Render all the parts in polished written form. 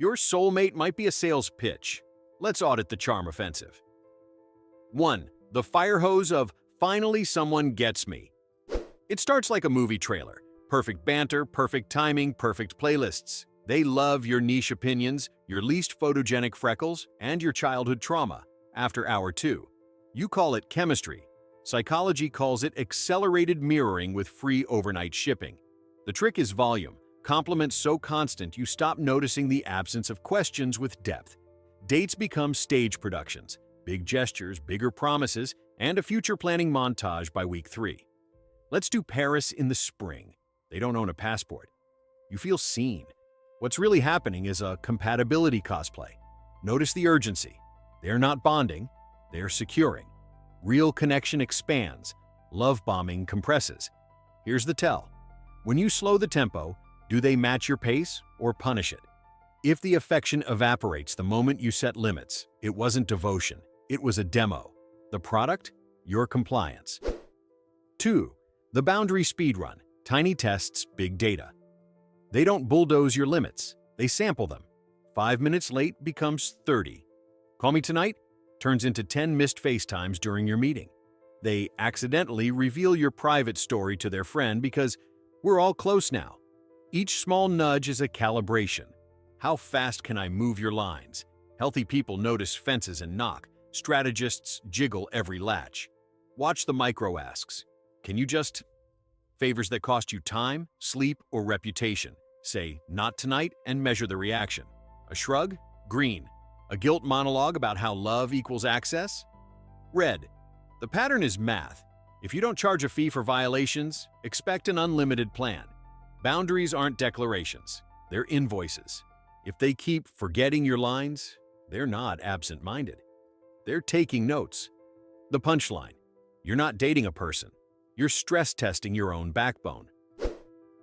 Your soulmate might be a sales pitch. Let's audit the charm offensive. 1. The fire hose of "finally someone gets me." It starts like a movie trailer. Perfect banter, perfect timing, perfect playlists. They love your niche opinions, your least photogenic freckles, and your childhood trauma. After hour 2, you call it chemistry. Psychology calls it accelerated mirroring with free overnight shipping. The trick is volume. Compliments so constant you stop noticing the absence of questions with depth. Dates become stage productions, big gestures, bigger promises, and a future planning montage by week 3. Let's do Paris in the spring. They don't own a passport. You feel seen. What's really happening is a compatibility cosplay. Notice the urgency. They're not bonding, they're securing. Real connection expands, love bombing compresses. Here's the tell. When you slow the tempo, do they match your pace or punish it? If the affection evaporates the moment you set limits, it wasn't devotion, it was a demo. The product? Your compliance. 2. The boundary speedrun. Tiny tests, big data. They don't bulldoze your limits, they sample them. 5 minutes late becomes 30. Call me tonight turns into 10 missed FaceTimes during your meeting. They accidentally reveal your private story to their friend because we're all close now. Each small nudge is a calibration. How fast can I move your lines? Healthy people notice fences and knock. Strategists jiggle every latch. Watch the micro asks. Can you just? Favors that cost you time, sleep, or reputation. Say, "not tonight," and measure the reaction. A shrug? Green. A guilt monologue about how love equals access? Red. The pattern is math. If you don't charge a fee for violations, expect an unlimited plan. Boundaries aren't declarations, they're invoices. If they keep forgetting your lines, they're not absent-minded. They're taking notes. The punchline. You're not dating a person. You're stress testing your own backbone.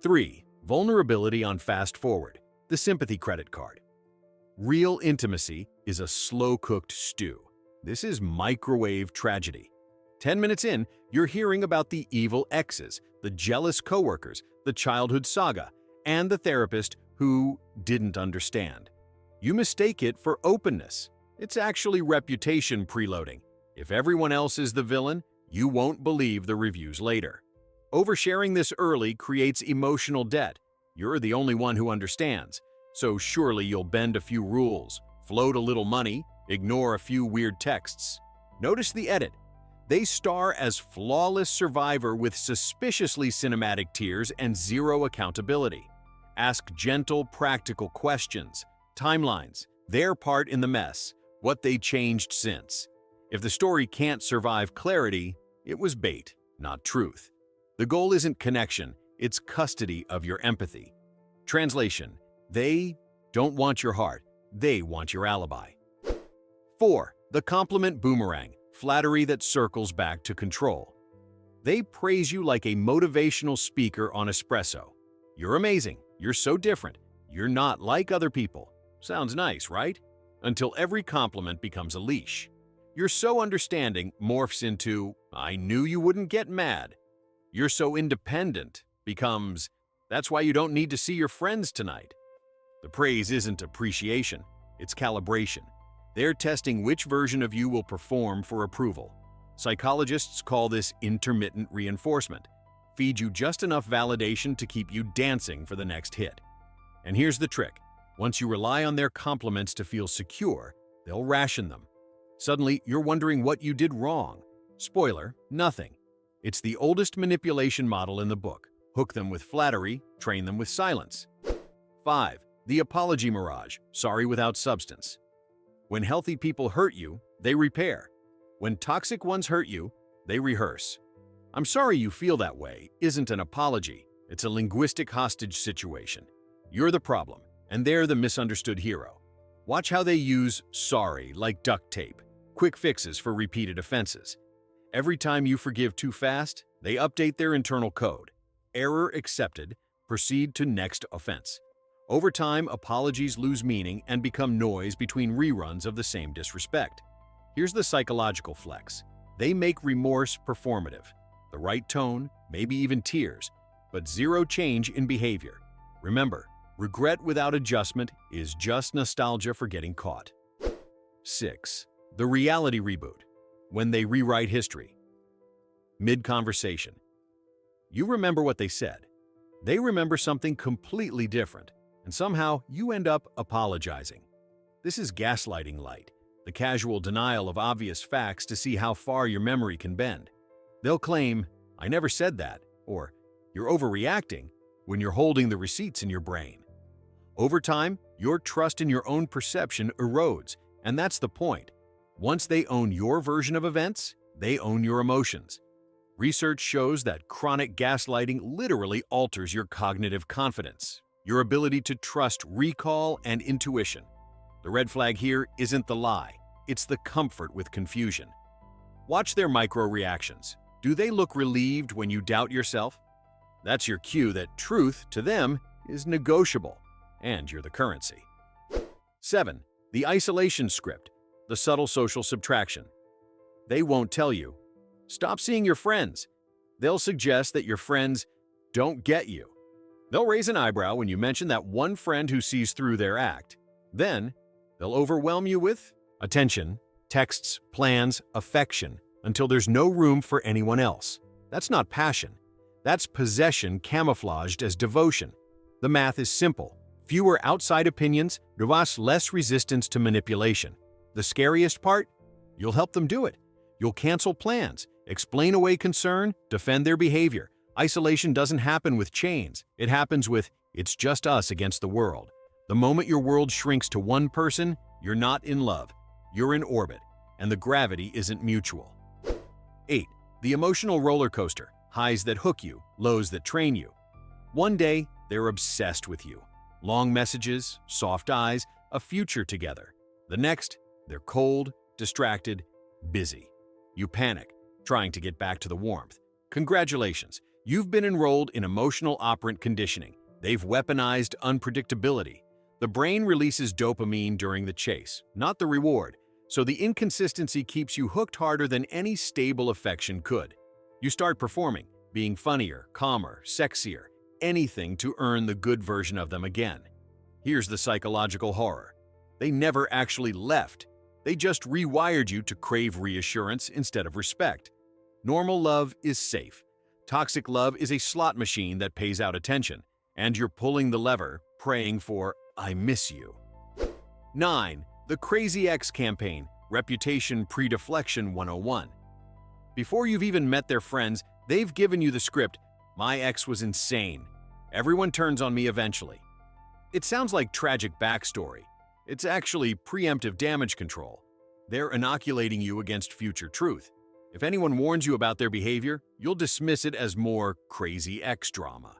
3. Vulnerability on fast forward. The sympathy credit card. Real intimacy is a slow-cooked stew. This is microwave tragedy. 10 minutes in, you're hearing about the evil exes, the jealous coworkers, the childhood saga, and the therapist who didn't understand. You mistake it for openness. It's actually reputation preloading. If everyone else is the villain, you won't believe the reviews later. Oversharing this early creates emotional debt. You're the only one who understands, so surely you'll bend a few rules, float a little money, ignore a few weird texts. Notice the edit. They star as flawless survivor with suspiciously cinematic tears and zero accountability. Ask gentle, practical questions, timelines, their part in the mess, what they changed since. If the story can't survive clarity, it was bait, not truth. The goal isn't connection, it's custody of your empathy. Translation: they don't want your heart, they want your alibi. 4. The compliment boomerang, flattery that circles back to control. They praise you like a motivational speaker on espresso. You're amazing, you're so different, you're not like other people. Sounds nice, right? Until every compliment becomes a leash. You're so understanding morphs into, "I knew you wouldn't get mad." You're so independent becomes, "That's why you don't need to see your friends tonight." The praise isn't appreciation, it's calibration. They're testing which version of you will perform for approval. Psychologists call this intermittent reinforcement. Feed you just enough validation to keep you dancing for the next hit. And here's the trick. Once you rely on their compliments to feel secure, they'll ration them. Suddenly, you're wondering what you did wrong. Spoiler, nothing. It's the oldest manipulation model in the book. Hook them with flattery, train them with silence. 5. The apology mirage, sorry without substance. When healthy people hurt you, they repair. When toxic ones hurt you, they rehearse. "I'm sorry you feel that way" isn't an apology, it's a linguistic hostage situation. You're the problem, and they're the misunderstood hero. Watch how they use sorry like duct tape, quick fixes for repeated offenses. Every time you forgive too fast, they update their internal code. Error accepted, proceed to next offense. Over time, apologies lose meaning and become noise between reruns of the same disrespect. Here's the psychological flex. They make remorse performative. The right tone, maybe even tears, but zero change in behavior. Remember, Regret without adjustment is just nostalgia for getting caught. 6. The reality reboot. When they rewrite history. Mid-conversation. You remember what they said. They remember something completely different, and somehow you end up apologizing. This is gaslighting light, the casual denial of obvious facts to see how far your memory can bend. They'll claim, "I never said that," or "You're overreacting," when you're holding the receipts in your brain. Over time, your trust in your own perception erodes, and that's the point. Once they own your version of events, they own your emotions. Research shows that chronic gaslighting literally alters your cognitive confidence, your ability to trust recall and intuition. The red flag here isn't the lie, it's the comfort with confusion. Watch their micro-reactions. Do they look relieved when you doubt yourself? That's your cue that truth, to them, is negotiable, and you're the currency. 7. The isolation script, the subtle social subtraction. They won't tell you, "Stop seeing your friends." They'll suggest that your friends don't get you. They'll raise an eyebrow when you mention that one friend who sees through their act. Then, they'll overwhelm you with attention, texts, plans, affection, until there's no room for anyone else. That's not passion. That's possession camouflaged as devotion. The math is simple. Fewer outside opinions, thus less resistance to manipulation. The scariest part? You'll help them do it. You'll cancel plans, explain away concern, defend their behavior. Isolation doesn't happen with chains. It happens with, "It's just us against the world." The moment your world shrinks to one person, you're not in love. You're in orbit, and the gravity isn't mutual. 8. The emotional roller coaster. Highs that hook you, lows that train you. One day, they're obsessed with you. Long messages, soft eyes, a future together. The next, they're cold, distracted, busy. You panic, trying to get back to the warmth. Congratulations, you've been enrolled in emotional operant conditioning. They've weaponized unpredictability. The brain releases dopamine during the chase, not the reward, so the inconsistency keeps you hooked harder than any stable affection could. You start performing, being funnier, calmer, sexier, anything to earn the good version of them again. Here's the psychological horror. They never actually left. They just rewired you to crave reassurance instead of respect. Normal love is safe. Toxic love is a slot machine that pays out attention, and you're pulling the lever, praying for "I miss you." 9. The Crazy Ex Campaign, Reputation Pre-Deflection 101. Before you've even met their friends, they've given you the script, "My ex was insane. Everyone turns on me eventually." It sounds like tragic backstory. It's actually preemptive damage control. They're inoculating you against future truth. If anyone warns you about their behavior, you'll dismiss it as more crazy ex drama.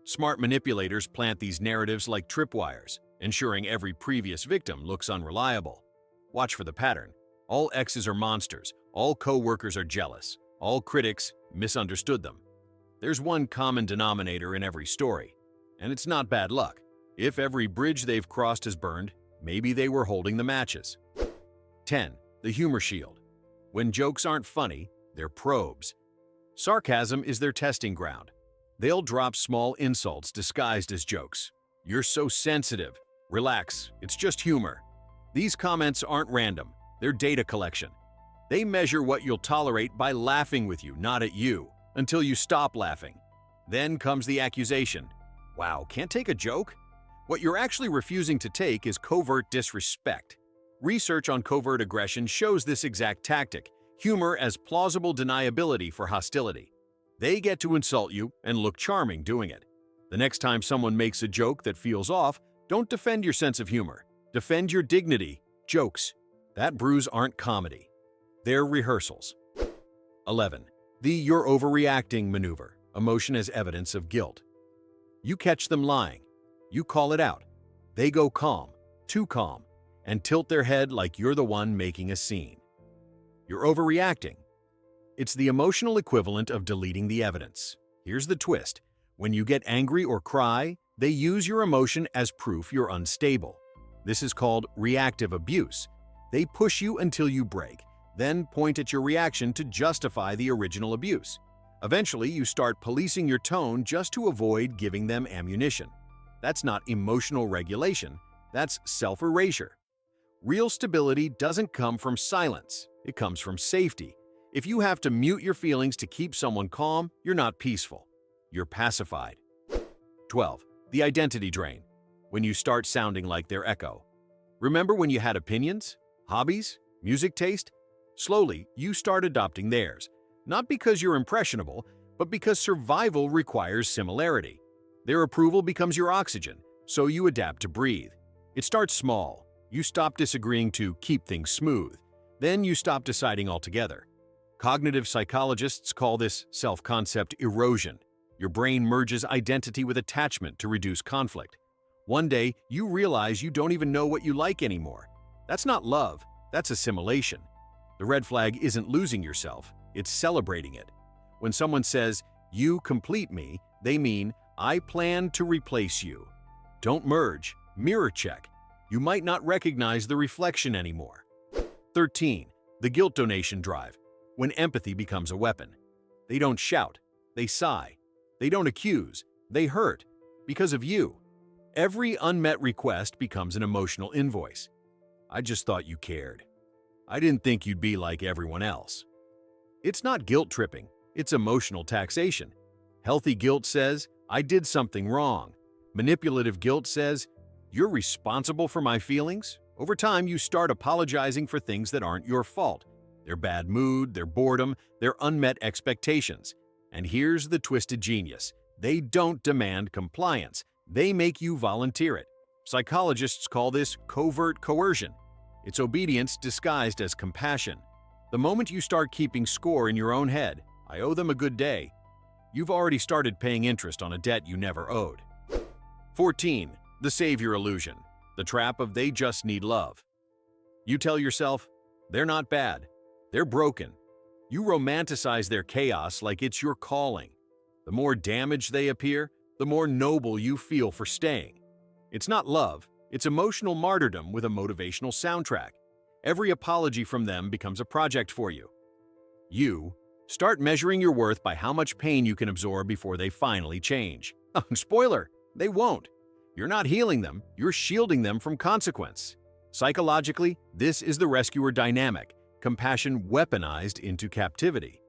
Smart manipulators plant these narratives like tripwires, ensuring every previous victim looks unreliable. Watch for the pattern. All exes are monsters, all co-workers are jealous, all critics misunderstood them. There's one common denominator in every story, and it's not bad luck. If every bridge they've crossed has burned, maybe they were holding the matches. 10. The humor shield. When jokes aren't funny, they're probes. Sarcasm is their testing ground. They'll drop small insults disguised as jokes. "You're so sensitive." "Relax, it's just humor." These comments aren't random, they're data collection. They measure what you'll tolerate by laughing with you, not at you, until you stop laughing. Then comes the accusation. "Wow, can't take a joke?" What you're actually refusing to take is covert disrespect. Research on covert aggression shows this exact tactic, humor as plausible deniability for hostility. They get to insult you and look charming doing it. The next time someone makes a joke that feels off, don't defend your sense of humor. Defend your dignity. Jokes, that bruise aren't comedy. They're rehearsals. 11. The "you're overreacting" maneuver, emotion as evidence of guilt. You catch them lying. You call it out. They go calm, too calm, and tilt their head like you're the one making a scene. You're overreacting. It's the emotional equivalent of deleting the evidence. Here's the twist. When you get angry or cry, they use your emotion as proof you're unstable. This is called reactive abuse. They push you until you break, then point at your reaction to justify the original abuse. Eventually, you start policing your tone just to avoid giving them ammunition. That's not emotional regulation, that's self-erasure. Real stability doesn't come from silence, it comes from safety. If you have to mute your feelings to keep someone calm, you're not peaceful. You're pacified. 12. The identity drain. When you start sounding like their echo. Remember when you had opinions, hobbies, music taste? Slowly, you start adopting theirs. Not because you're impressionable, but because survival requires similarity. Their approval becomes your oxygen, so you adapt to breathe. It starts small. You stop disagreeing to keep things smooth. Then you stop deciding altogether. Cognitive psychologists call this self-concept erosion. Your brain merges identity with attachment to reduce conflict. One day, you realize you don't even know what you like anymore. That's not love, that's assimilation. The red flag isn't losing yourself, it's celebrating it. When someone says, "You complete me," they mean, "I plan to replace you." Don't merge, mirror check. You might not recognize the reflection anymore. 13. The guilt donation drive. When empathy becomes a weapon. They don't shout, they sigh. They don't accuse, they hurt. Because of you. Every unmet request becomes an emotional invoice. I just thought you cared. I didn't think you'd be like everyone else. It's not guilt tripping, it's emotional taxation. Healthy guilt says, I did something wrong. Manipulative guilt says, you're responsible for my feelings. Over time, you start apologizing for things that aren't your fault. Their bad mood, their boredom, their unmet expectations. And here's the twisted genius. They don't demand compliance. They make you volunteer it. Psychologists call this covert coercion. It's obedience disguised as compassion. The moment you start keeping score in your own head, I owe them a good day, you've already started paying interest on a debt you never owed. 14. The savior illusion. The trap of they just need love. You tell yourself, they're not bad. They're broken. You romanticize their chaos like it's your calling. The more damaged they appear, the more noble you feel for staying. It's not love, it's emotional martyrdom with a motivational soundtrack. Every apology from them becomes a project for you. You start measuring your worth by how much pain you can absorb before they finally change. Spoiler, they won't. You're not healing them, you're shielding them from consequence. Psychologically, this is the rescuer dynamic, compassion weaponized into captivity.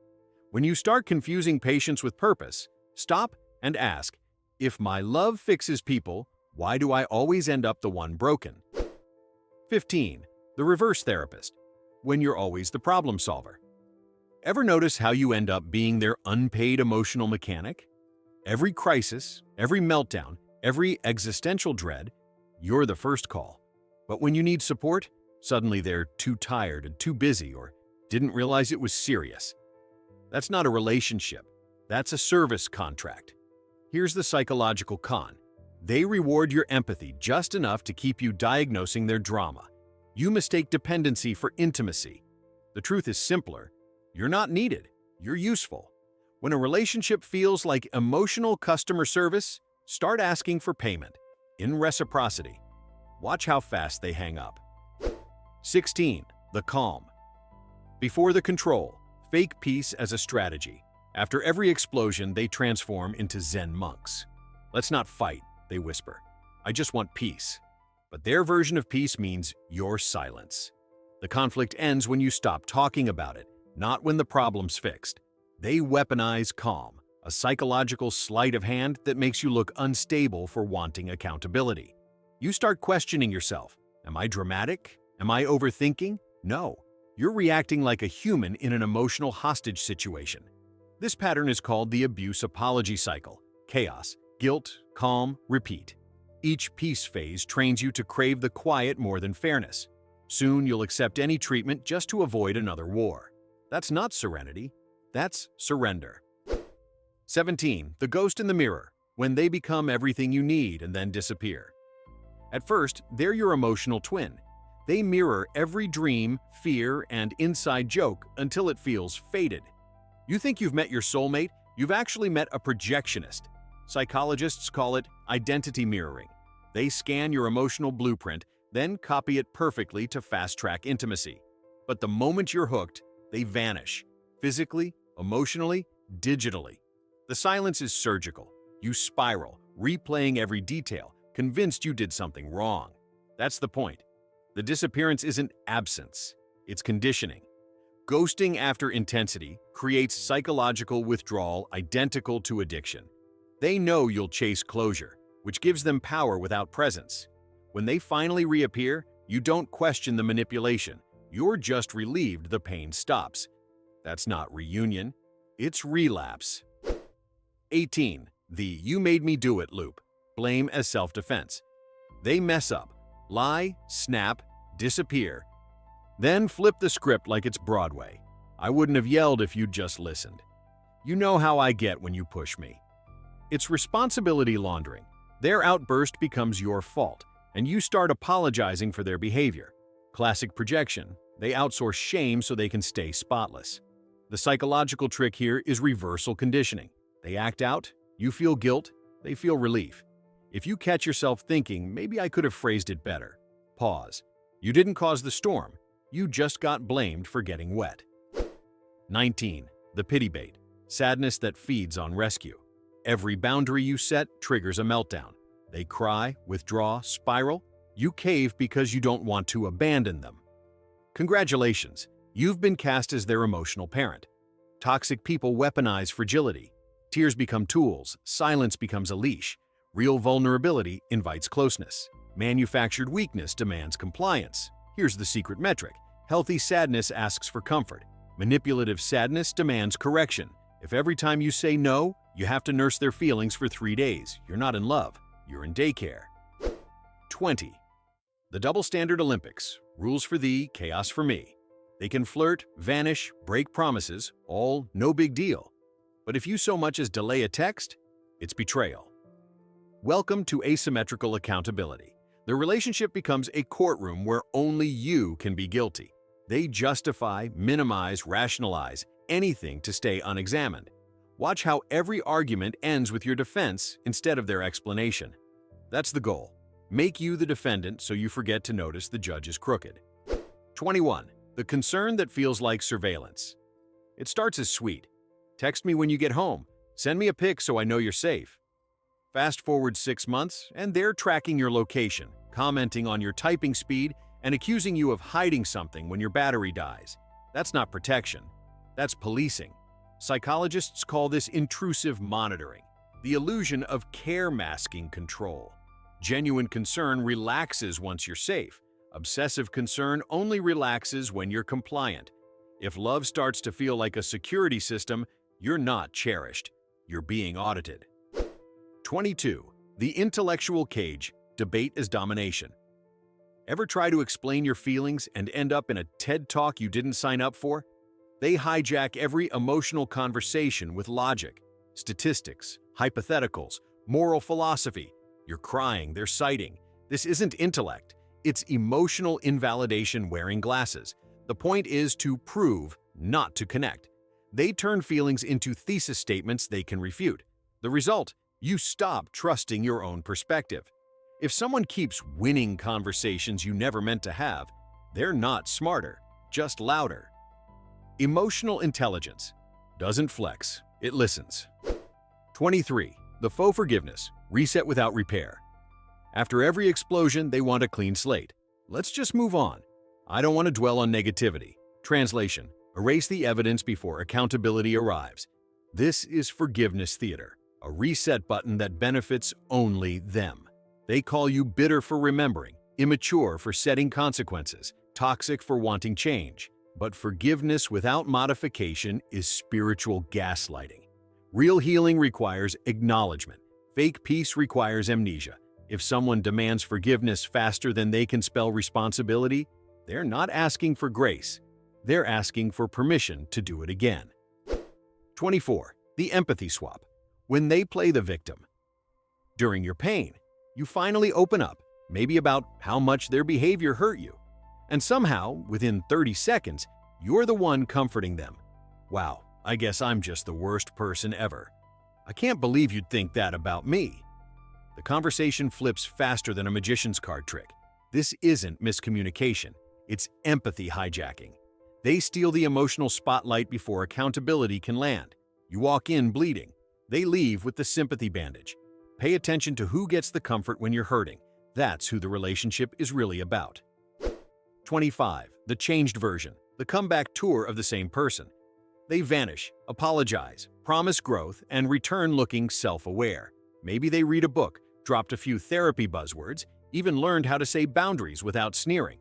When you start confusing patience with purpose, stop and ask, if my love fixes people, why do I always end up the one broken? 15. The reverse therapist. When you're always the problem solver. Ever notice how you end up being their unpaid emotional mechanic? Every crisis, every meltdown, every existential dread, you're the first call. But when you need support, suddenly they're too tired and too busy or didn't realize it was serious. That's not a relationship. That's a service contract. Here's the psychological con. They reward your empathy just enough to keep you diagnosing their drama. You mistake dependency for intimacy. The truth is simpler. You're not needed. You're useful. When a relationship feels like emotional customer service, start asking for payment, in reciprocity. Watch how fast they hang up. 16. The calm. Before the control, fake peace as a strategy. After every explosion, they transform into Zen monks. Let's not fight, they whisper. I just want peace. But their version of peace means your silence. The conflict ends when you stop talking about it, not when the problem's fixed. They weaponize calm, a psychological sleight of hand that makes you look unstable for wanting accountability. You start questioning yourself. Am I dramatic? Am I overthinking? No. You're reacting like a human in an emotional hostage situation. This pattern is called the abuse apology cycle. Chaos, guilt, calm, repeat. Each peace phase trains you to crave the quiet more than fairness. Soon you'll accept any treatment just to avoid another war. That's not serenity. That's surrender. 17. The ghost in the mirror. When they become everything you need and then disappear. At first, they're your emotional twin. They mirror every dream, fear, and inside joke until it feels faded. You think you've met your soulmate, you've actually met a projectionist. Psychologists call it identity mirroring. They scan your emotional blueprint, then copy it perfectly to fast-track intimacy. But the moment you're hooked, they vanish. Physically, emotionally, digitally. The silence is surgical. You spiral, replaying every detail, convinced you did something wrong. That's the point. The disappearance isn't absence, it's conditioning. Ghosting after intensity creates psychological withdrawal identical to addiction. They know you'll chase closure, which gives them power without presence. When they finally reappear, you don't question the manipulation. You're just relieved the pain stops. That's not reunion, it's relapse. 18. The "you made me do it" loop. Blame as self-defense. They mess up, lie, snap, disappear, then flip the script like it's Broadway. "I wouldn't have yelled if you'd just listened. You know how I get when you push me." It's responsibility laundering. Their outburst becomes your fault, and you start apologizing for their behavior. Classic projection. They outsource shame so they can stay spotless. The psychological trick here is reversal conditioning. They act out, you feel guilt, they feel relief. If you catch yourself thinking, "Maybe I could have phrased it better," pause. You didn't cause the storm. You just got blamed for getting wet. 19. The pity bait. Sadness that feeds on rescue. Every boundary you set triggers a meltdown. They cry, withdraw, spiral. You cave because you don't want to abandon them. Congratulations, you've been cast as their emotional parent. Toxic people weaponize fragility. Tears become tools, silence becomes a leash. Real vulnerability invites closeness. Manufactured weakness demands compliance. Here's the secret metric. Healthy sadness asks for comfort. Manipulative sadness demands correction. If every time you say no, you have to nurse their feelings for 3 days, you're not in love, you're in daycare. 20. The double standard Olympics. Rules for thee, chaos for me. They can flirt, vanish, break promises, all no big deal. But if you so much as delay a text, it's betrayal. Welcome to asymmetrical accountability. The relationship becomes a courtroom where only you can be guilty. They justify, minimize, rationalize anything to stay unexamined. Watch how every argument ends with your defense instead of their explanation. That's the goal. Make you the defendant so you forget to notice the judge is crooked. 21. The concern that feels like surveillance. It starts as sweet. "Text me when you get home. Send me a pic so I know you're safe." Fast forward 6 months, and they're tracking your location, commenting on your typing speed, and accusing you of hiding something when your battery dies. That's not protection. That's policing. Psychologists call this intrusive monitoring, the illusion of care masking control. Genuine concern relaxes once you're safe. Obsessive concern only relaxes when you're compliant. If love starts to feel like a security system, you're not cherished. You're being audited. 22. The intellectual cage. Debate as domination. Ever try to explain your feelings and end up in a TED Talk you didn't sign up for? They hijack every emotional conversation with logic, statistics, hypotheticals, moral philosophy. You're crying, they're citing. This isn't intellect. It's emotional invalidation wearing glasses. The point is to prove, not to connect. They turn feelings into thesis statements they can refute. The result? You stop trusting your own perspective. If someone keeps winning conversations you never meant to have, they're not smarter, just louder. Emotional intelligence doesn't flex, it listens. 23. The faux forgiveness. Reset without repair. After every explosion, they want a clean slate. Let's just move on. I don't want to dwell on negativity. Translation: erase the evidence before accountability arrives. This is forgiveness theater, a reset button that benefits only them. They call you bitter for remembering, immature for setting consequences, toxic for wanting change. But forgiveness without modification is spiritual gaslighting. Real healing requires acknowledgement. Fake peace requires amnesia. If someone demands forgiveness faster than they can spell responsibility, they're not asking for grace. They're asking for permission to do it again. 24. The empathy swap. When they play the victim. During your pain, you finally open up, maybe about how much their behavior hurt you. And somehow, within 30 seconds, you're the one comforting them. Wow, I guess I'm just the worst person ever. I can't believe you'd think that about me. The conversation flips faster than a magician's card trick. This isn't miscommunication, it's empathy hijacking. They steal the emotional spotlight before accountability can land. You walk in bleeding. They leave with the sympathy bandage. Pay attention to who gets the comfort when you're hurting. That's who the relationship is really about. 25. The changed version. The comeback tour of the same person. They vanish, apologize, promise growth, and return looking self-aware. Maybe they read a book, dropped a few therapy buzzwords, even learned how to say boundaries without sneering.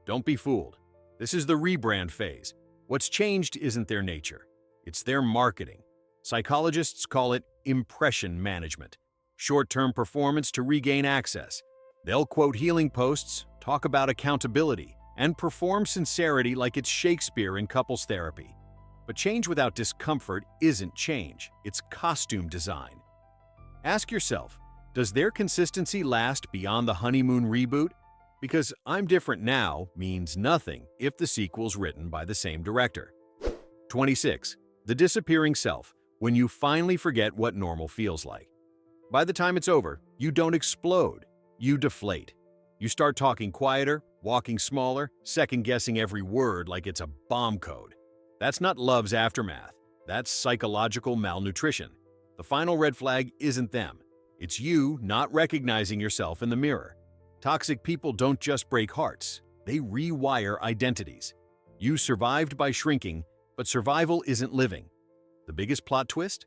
Don't be fooled. This is the rebrand phase. What's changed isn't their nature. It's their marketing. Psychologists call it impression management. Short-term performance to regain access. They'll quote healing posts, talk about accountability, and perform sincerity like it's Shakespeare in couples therapy. But change without discomfort isn't change, it's costume design. Ask yourself, does their consistency last beyond the honeymoon reboot? Because I'm different now means nothing if the sequel's written by the same director. 26. The disappearing self, when you finally forget what normal feels like. By the time it's over, you don't explode, you deflate. You start talking quieter, walking smaller, second-guessing every word like it's a bomb code. That's not love's aftermath. That's psychological malnutrition. The final red flag isn't them. It's you not recognizing yourself in the mirror. Toxic people don't just break hearts. They rewire identities. You survived by shrinking, but survival isn't living. The biggest plot twist?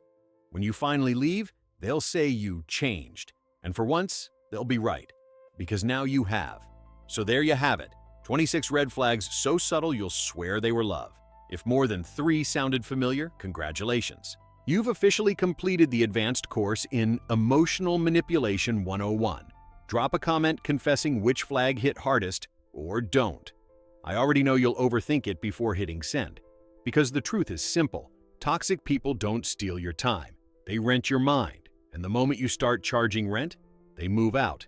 When you finally leave, they'll say you changed. And for once, they'll be right. Because now you have. So there you have it. 26 red flags so subtle you'll swear they were love. If more than 3 sounded familiar, congratulations. You've officially completed the advanced course in Emotional Manipulation 101. Drop a comment confessing which flag hit hardest, or don't. I already know you'll overthink it before hitting send. Because the truth is simple. Toxic people don't steal your time. They rent your mind. And the moment you start charging rent, they move out.